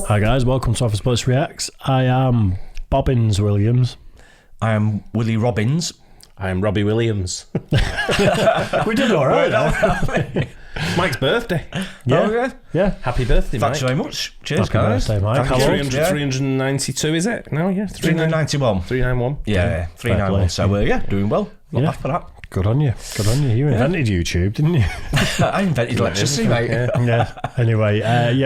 Hi guys, welcome to Office Blokes Reacts. I am Bobbins Williams. I am Willie Robbins. I am Robbie Williams. We did all right. Mike's birthday. Yeah. Oh, yeah. Yeah. Happy birthday, Thanks Mike. very much. Cheers, Happy guys. birthday, Mike. Thank How you. old? 392, is it? No, yeah. 391. 391. Yeah, 391. So, yeah, doing well. Not Yeah. bad for that. Good on you. Good on you. You invented YouTube, didn't you? I invented electricity, mate. Yeah. Anyway,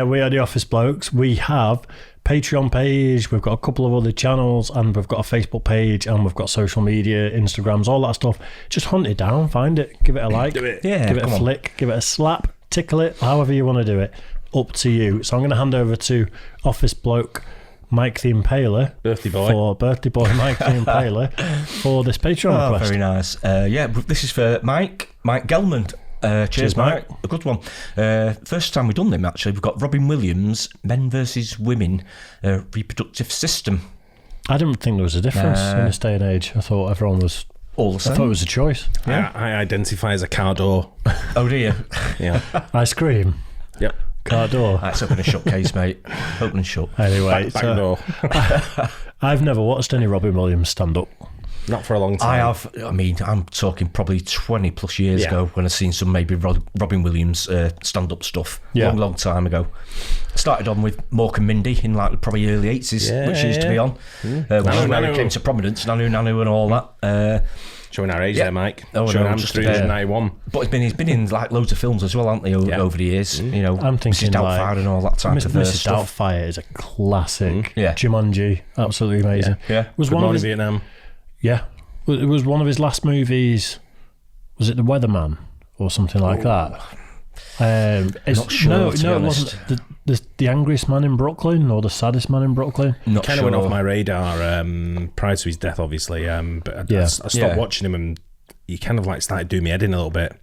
we are the Office Blokes. We have Patreon page, we've got a couple of other channels, and we've got a Facebook page, and we've got social media, Instagrams, all that stuff. Just hunt it down, find it, give it a like, Do it. Yeah, give it a come on. flick, give it a slap, tickle it, however you want to do it. Up to you. So I'm going to hand over to Office Bloke Mike the Impaler, Birthday boy. for birthday boy Mike the Impaler, for this Patreon Oh, request. very nice. Yeah, this is for Mike Gelman. Cheers, Mike. A good one. First time we've done them, actually. We've got Robin Williams, Men versus Women, Reproductive System. I didn't think there was a difference in this day and age. I thought everyone was. All the I same. thought it was a choice. Yeah. I identify as a car door. Oh, dear. Yeah. Ice cream, Yep. car door. That's open and shut case, mate. Open and shut. Anyway, Back door. I've never watched any Robin Williams stand up. Not for a long time. I have, I mean, I'm talking probably 20 plus years Yeah. ago when I seen some maybe Robin Williams stand-up stuff. Yeah. Long time ago. Started on with Mork and Mindy in like probably early 80s, Yeah, which she used to be on. Which is where Nanu. it came to prominence, Nanu and all that. Showing our age Yeah. there, Mike. Oh, Showing no, I'm just 391. But he's been in like loads of films as well, hasn't he, Yeah. over the years? You know, I'm thinking Mrs. Doubtfire and all that type of Mrs. stuff. Doubtfire is a classic. Yeah. Jumanji, absolutely amazing. Yeah. Was Good one of Morning, his, Vietnam. yeah, it was one of his last movies. Was it The Weatherman or something like that? Not sure, to be it honest. wasn't the angriest man in Brooklyn or the saddest man in Brooklyn. Not Kind of sure. went off my radar prior to his death, obviously. But I Yeah. stopped Yeah. watching him, and he kind of like started doing me head in a little bit.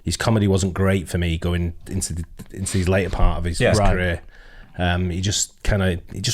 His comedy wasn't great for me going into his later part of his Yeah. Right. career. He just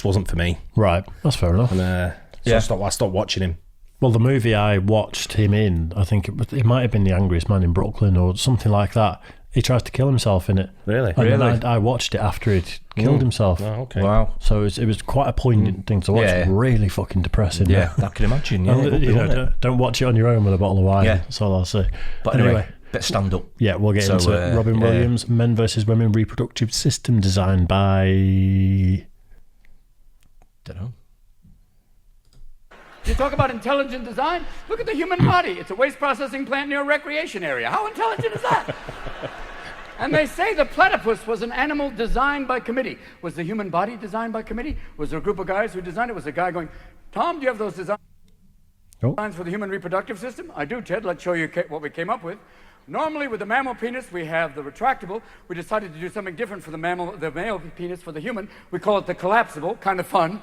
wasn't for me. Right, that's fair enough. And so Yeah. I stopped watching him. Well, the movie I watched him in, I think it might have been The Angriest Man in Brooklyn or something like that. He tries to kill himself in it. Really? And then Really? I watched it after he'd killed himself. Oh, okay. Wow. So it was quite a poignant thing to watch. Yeah. Really fucking depressing. Yeah, I can imagine. Yeah, And, it would be, you know, wouldn't it? don't watch it on your own with a bottle of wine. Yeah. That's all I'll say. But anyway, bit of stand-up. Yeah, we'll get So, into it. Robin yeah. Williams, Men versus Women, Reproductive System, designed by... Don't know. You talk about intelligent design? Look at the human body. It's a waste processing plant near a recreation area. How intelligent is that? And they say the platypus was an animal designed by committee. Was the human body designed by committee? Was there a group of guys who designed it? Was a guy going, Tom, do you have those designs for the human reproductive system? I do, Ted. Let's show you what we came up with. Normally, with the mammal penis, we have the retractable. We decided to do something different for the male penis for the human. We call it the collapsible. Kind of fun.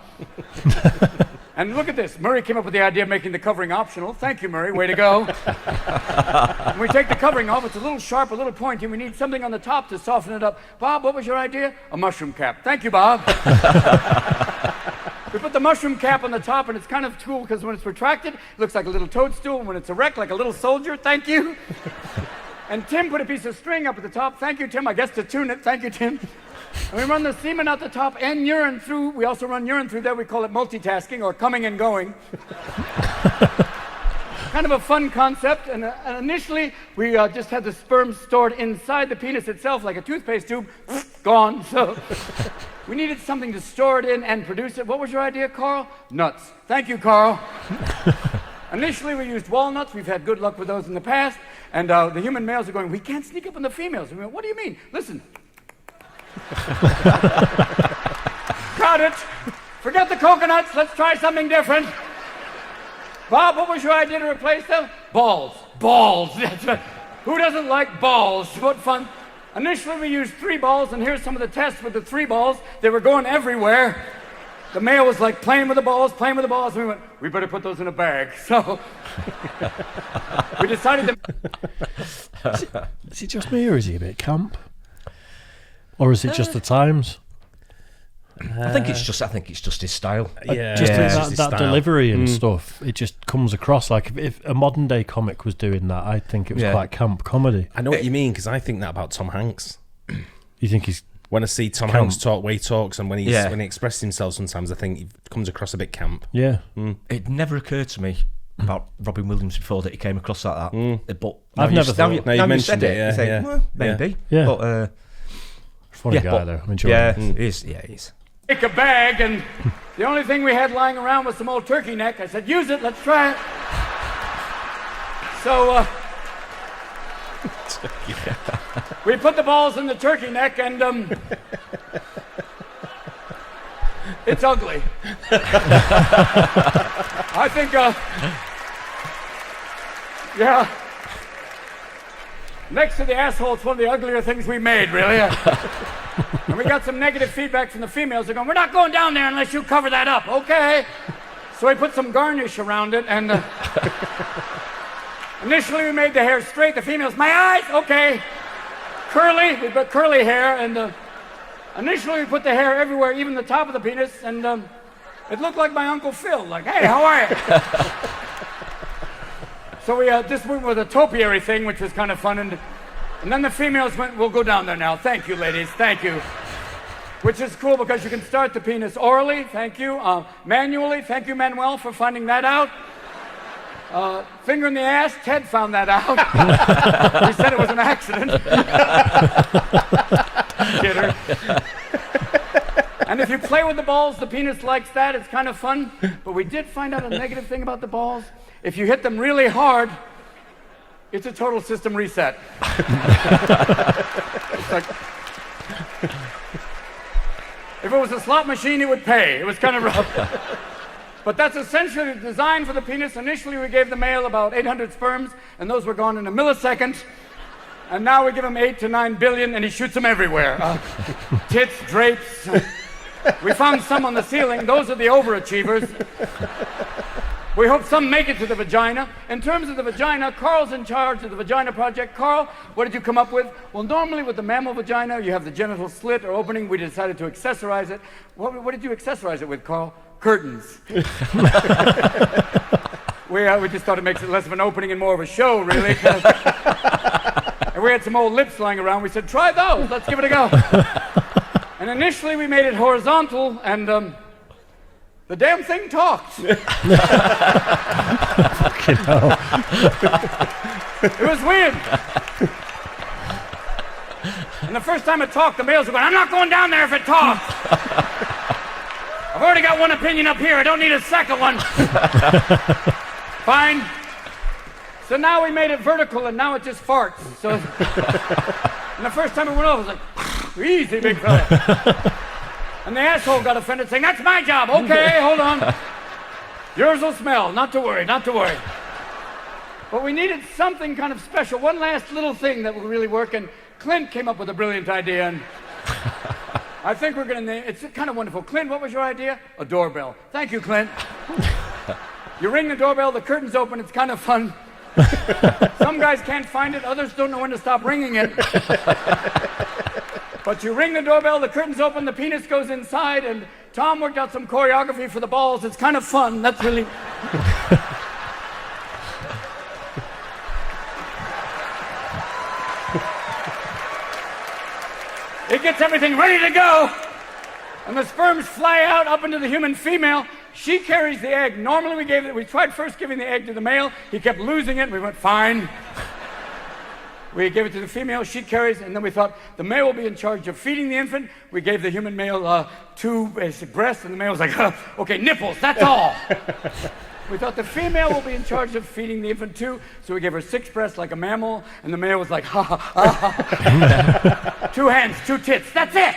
And look at this. Murray came up with the idea of making the covering optional. Thank you, Murray. Way to go. When we take the covering off, it's a little sharp, a little pointy. We need something on the top to soften it up. Bob, what was your idea? A mushroom cap. Thank you, Bob. We put the mushroom cap on the top, and it's kind of cool because when it's retracted, it looks like a little toadstool. And when it's erect, like a little soldier. Thank you. And Tim put a piece of string up at the top. Thank you, Tim. I guess to tune it. Thank you, Tim. And we run the semen out the top and urine through. We also run urine through there. We call it multitasking or coming and going. Kind of a fun concept. And initially, we just had the sperm stored inside the penis itself like a toothpaste tube. Gone. So we needed something to store it in and produce it. What was your idea, Carl? Nuts. Thank you, Carl. Initially, we used walnuts. We've had good luck with those in the past. And the human males are going, we can't sneak up on the females. We went, what do you mean? Listen. Got it. Forget the coconuts. Let's try something different. Bob, what was your idea to replace them? Balls. Balls. That's right. Who doesn't like balls? What fun. Initially, we used 3 balls, and here's some of the tests with the 3 balls. They were going everywhere. The male was like playing with the balls, and we went, we better put those in a bag. So we decided to... Is it just me or is he a bit camp? Or is it just the times? I think it's just his style. Yeah, Just it's his that style. delivery and stuff, it just comes across like if a modern day comic was doing that, I think it was Yeah. quite camp comedy. I know what you mean, because I think that about Tom Hanks. You think he's When I see Tom Hanks talk, way he talks, and when he expresses himself, sometimes I think he comes across a bit camp. Yeah. It never occurred to me about Robin Williams before that he came across like that. But I've never thought. Now you mentioned it. You think, well, maybe. Yeah. But, funny guy though. I'm enjoying it. he is. Take a bag, and the only thing we had lying around was some old turkey neck. I said, use it, let's try it. So, we put the balls in the turkey neck, and it's ugly. I think, next to the asshole, it's one of the uglier things we made, really. And we got some negative feedback from the females. They're going, we're not going down there unless you cover that up. Okay. So we put some garnish around it, and initially we made the hair straight. The females, my eyes, okay. Curly, we put curly hair, and initially we put the hair everywhere, even the top of the penis, and it looked like my Uncle Phil, like, hey, how are you? So we just went with a topiary thing, which was kind of fun, and then the females went, we'll go down there now. Thank you, ladies, thank you. Which is cool because you can start the penis orally, thank you. Manually, thank you, Manuel, for finding that out. Finger in the ass, Ted found that out. He said it was an accident. Kidder. And if you play with the balls, the penis likes that. It's kind of fun. But we did find out a negative thing about the balls. If you hit them really hard, it's a total system reset. It's like, if it was a slot machine, it would pay. It was kind of rough. But that's essentially the design for the penis. Initially, we gave the male about 800 sperms, and those were gone in a millisecond. And now we give him 8 to 9 billion, and he shoots them everywhere. Tits, drapes. We found some on the ceiling. Those are the overachievers. We hope some make it to the vagina. In terms of the vagina, Carl's in charge of the vagina project. Carl, what did you come up with? Well, normally with the mammal vagina, you have the genital slit or opening. We decided to accessorize it. What did you accessorize it with, Carl? Curtains. We just thought it makes it less of an opening and more of a show, really. And we had some old lips lying around. We said, try those. Let's give it a go. And initially, we made it horizontal, and the damn thing talked. Fucking hell. It was weird. And the first time it talked, the males were going, I'm not going down there if it talks. I've already got one opinion up here. I don't need a second one. Fine. So now we made it vertical, and now it just farts. So, and the first time it went off, it was like, easy, big fella. And the asshole got offended, saying, that's my job. Okay, hold on. Yours will smell. Not to worry, not to worry. But we needed something kind of special, one last little thing that would really work, and Clint came up with a brilliant idea, and I think we're going to name it. It's kind of wonderful. Clint, what was your idea? A doorbell. Thank you, Clint. You ring the doorbell, the curtains open, it's kind of fun. Some guys can't find it, others don't know when to stop ringing it. But you ring the doorbell, the curtains open, the penis goes inside, and Tom worked out some choreography for the balls. It's kind of fun. That's really... It gets everything ready to go, and the sperms fly out up into the human female. She carries the egg. Normally we tried first giving the egg to the male. He kept losing it, and we went, fine. We gave it to the female, she carries, and then we thought the male will be in charge of feeding the infant. We gave the human male 2 basic breasts, and the male was like, okay, nipples, that's all. We thought the female will be in charge of feeding the infant too, so we gave her 6 breasts like a mammal, and the male was like, ha ha ha. 2 hands, 2 tits, that's it.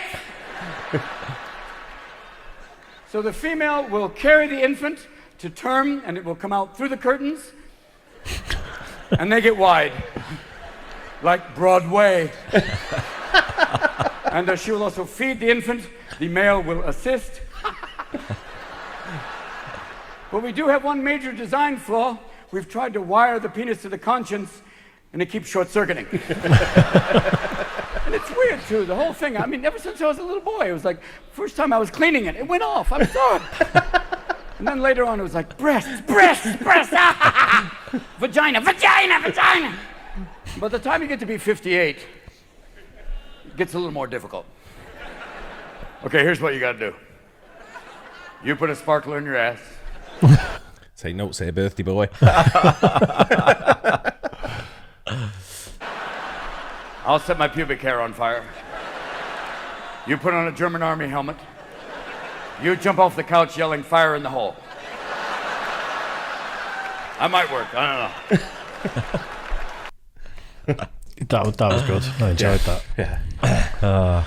So the female will carry the infant to term, and it will come out through the curtains, and they get wide, like Broadway. And she will also feed the infant. The male will assist. But we do have one major design flaw. We've tried to wire the penis to the conscience, and it keeps short-circuiting. And it's weird, too, the whole thing. I mean, ever since I was a little boy, it was like, first time I was cleaning it, it went off. I'm sorry. And then later on, it was like, breasts, breasts, breasts, vagina, vagina, vagina. By the time you get to be 58, it gets a little more difficult. Okay, here's what you got to do. You put a sparkler in your ass. Say no, say birthday boy. I'll set my pubic hair on fire. You put on a German army helmet. You jump off the couch yelling, fire in the hole. That might work, I don't know. That was good. I enjoyed that. Yeah.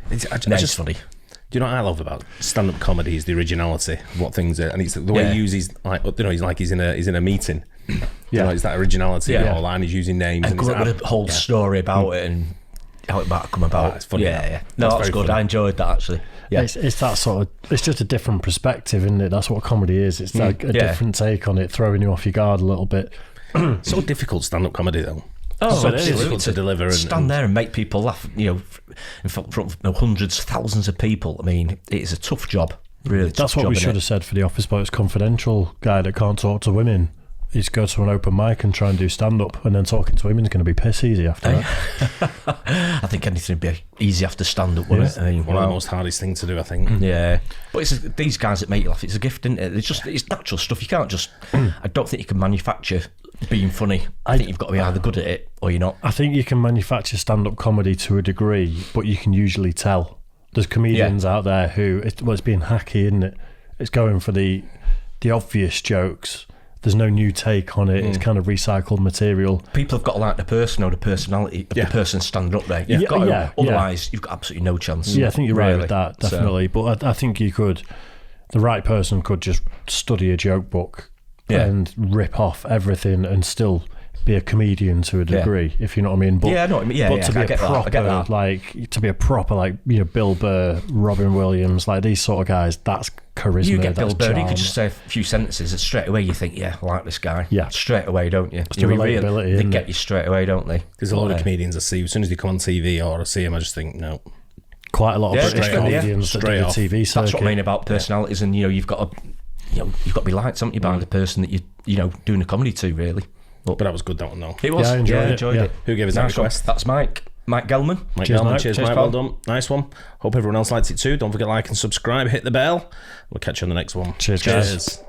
That's funny. Do you know what I love about stand-up comedy is the originality of what things are, and it's the way he uses, like, you know, he's like he's in a meeting. You know, it's that originality and all that, and he's using names. And he's a whole story about it and how it might come about. It's funny. Yeah. No, that's good. Funny. I enjoyed that, actually. Yeah. It's that sort of, it's just a different perspective, isn't it? That's what comedy is. It's like a different take on it, throwing you off your guard a little bit. So difficult stand-up comedy, though. Oh, so absolutely. difficult to deliver and stand there and make people laugh, you know, in front of hundreds, thousands of people. I mean, it is a tough job, really. That's what we should have said for the Office Blokes Confidential guy that can't talk to women. He's go to an open mic and try and do stand-up, and then talking to women is going to be piss easy after that. I think anything would be easy after stand-up, wouldn't it? I mean, one of the most hardest things to do, I think. Yeah. But it's these guys that make you laugh, it's a gift, isn't it? It's natural stuff. You can't just... I don't think you can manufacture being funny. I think you've got to be either good at it or you're not. I think you can manufacture stand-up comedy to a degree, but you can usually tell. There's comedians out there who... it's being hacky, isn't it? It's going for the obvious jokes. There's no new take on it. It's kind of recycled material. People have got to like the person or the personality of the person standing up there. You've got to, otherwise you've got absolutely no chance. Yeah, I think you're right with that, definitely. But I think you could, the right person could just study a joke book and rip off everything and still be a comedian to a degree, if you know what I mean. But, I know what I mean. But to be a proper, like Bill Burr, Robin Williams, like these sort of guys, that's charisma. You get Bill Burr, charm. you could just say a few sentences and straight away you think, I like this guy. Yeah. Straight away, don't you? The relatability, they get you straight away, don't they? There's a lot of comedians I see, as soon as they come on TV or I see them, I just think, no. Quite a lot of British comedians that do the TV circuit. That's what I mean about personalities, and you've got to be liked, haven't you, by the person that you're doing a comedy to, really. But that was good, that one, though. It was. Yeah, I enjoyed it. Who gave us that request? That's Mike Gelman. Cheers, Mike. Well done. Nice one. Hope everyone else likes it too. Don't forget to like and subscribe. Hit the bell. We'll catch you on the next one. Cheers.